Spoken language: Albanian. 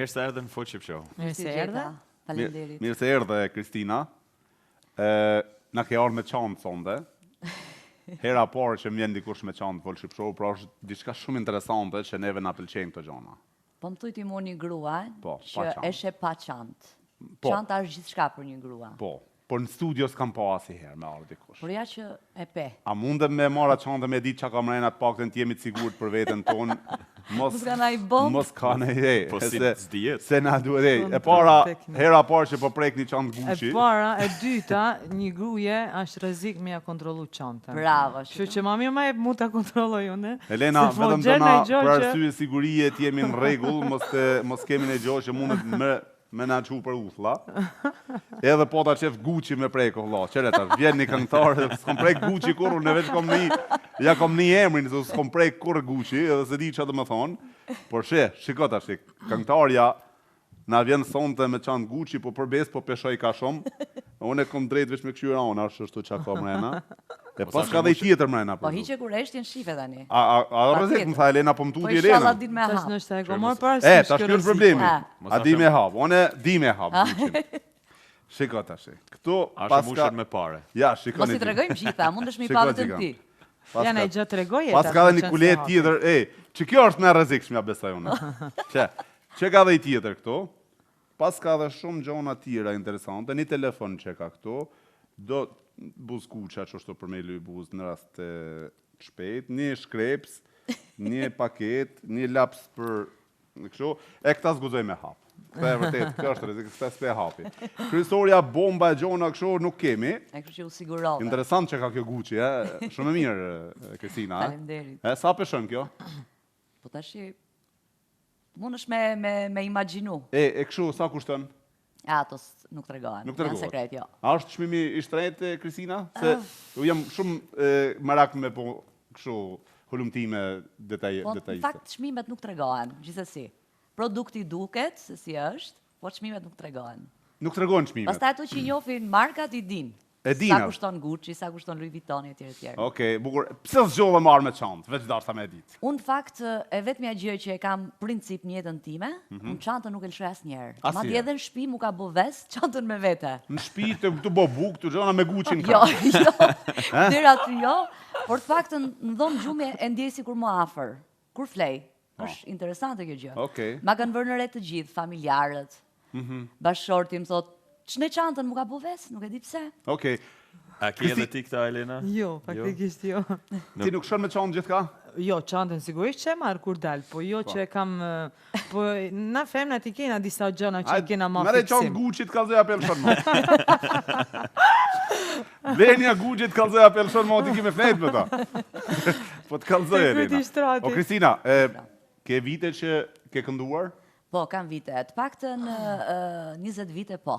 Mirë se erdhe në Full Ship Show. Mirë se erdhe. Faleminderit. Mirë se erdhe, Kristina. Na ke ardhur me çantë sonde. Hera parë që m'vjen dikush me çantë Full Ship Show, pra është diçka shumë interesante që neve na pëlqejnë këto gjëna. Po më thuj ti mu një grua Po, pa që çantë. eshe pa çantë. Po. Çanta është gjithçka për një grua. Po, por në studio s'kam pa asnjëherë me ardhur dikush. Por ja që e pe. A mundem me marra çantën me ditë çka kam rënë atë paktën të jemi të sigurt për veten tonë. Mos ka ndaj bomb. Mos ka ndaj. Po si s'dihet. Se na duhet. E para, hera parë që po prek një çantë Gucci. E para, e dyta, një gruje është rrezik me ja kontrollu çantën. Bravo. Kështu që ma mirë ma e mu ta kontrolloj unë. Elena, Se po vetëm gjen të na ai gjë për që- arsye sigurie të jemi në rregull, mos kemi në gjë që mundet me na çu për uthlla. Edhe po ta çef Gucci me prek valla. Çere tash, vjen një këngëtar, s'kom prek Gucci kurrë, në veç kom një emrin, se s'kom prek kurrë Gucci, edhe se di çfarë do të thonë. Por shiko tash, këngëtarja na vjen sonte me çantë Gucci, po përbes po peshoj ka shumë. Unë kom drejt veç me këshyra ona, ashtu çka ka mrena. E pas ka dhe i tjetër mrena. Po hiqe kur eshtjen shife tani. A rrezik më tha Elena, po më Po tuti inshallah Elena. din me Tash hap. nështë e gomor para Tash kjo është problemi. A di me hap, unë di me hap. Shiko tash. Këtu Ashtë mushër me pare. Ja, shikoni. Mos i tregojmë gjitha, mundesh me i Shiko, pa vetëm Gjika. ti. Janë ai gjë tregoje. Pas ka dhe një kulet tjetër, që kjo është me rrezikshme, ja besoj unë. Që ka dhe i tjetër këtu, pas ka dhe shumë gjona tjera interesante, një telefon që ka këtu, do buzkuqa që është për me luj buz në rast të shpejt, një shkreps, një paket, një laps për në kështu, e këta zguzoj me hap. Këta e vërtet, kjo është rrezik, këta s'pe hapi. Kryesorja, bomba e gjona kështu nuk kemi. E kështu që u sigurove. Interesant që ka kjo Gucci, shumë e mirë, Kristina. Faleminderit. Sa peshon kjo? Po tash mundesh me imagjinu. E kështu, sa kushton? Ato nuk tregohen. Nuk tregohet. Janë sekret, jo. A është çmimi i shtrenjtë, Kristina? Se u jam shumë merak me po kështu hulumtime Po në detajiste. fakt çmimet nuk tregohen, gjithsesi. Produkti duket se si është, po çmimet nuk tregohen. Nuk tregon çmimet. Pastaj ato që njohin markat i din. E din Sa atë. kushton Gucci, sa kushton Louis Vuitton etj etj. Okej, bukur. Pse zgjolla marr me çantë? Veç dashta me ditë. Unë fakt e vetmja gjë që e kam princip në jetën time, unë çantën nuk e lëshoj asnjëherë. Asnjëherë. Madje edhe në shtëpi mu ka bë ves çantën me vete. Në shtëpi të bo buk, të gjona me Gucci në Jo, kam. jo. Deri aty jo, por të faktën në dhomë gjumë e ndjej sikur më afër. Kur flej. Është interesante kjo gjë. Okej. Ma kanë vënë në re të gjithë, familjarët. Bashorti më thot, ç'ne çantën mu ka bë ves, nuk e di pse. Okej. A ki edhe ti këta, Elena? Jo, faktikisht jo. Ti nuk shon me çantë gjithka? Jo, çantën sigurisht që e marr kur dal, po jo që e kam po na femnat i kena disa gjëna që i kena më Merre çantë fiksim. Gucci të kallzoj apel shon mo. Lenja Gucci të kallzoj apel shon mo, ti ki me flet me ta. Po të kallzoj Sekreti Elena. i shtratit. O Kristina, ke vite që ke kënduar? Po, kam vite. Të paktën 20 vite po.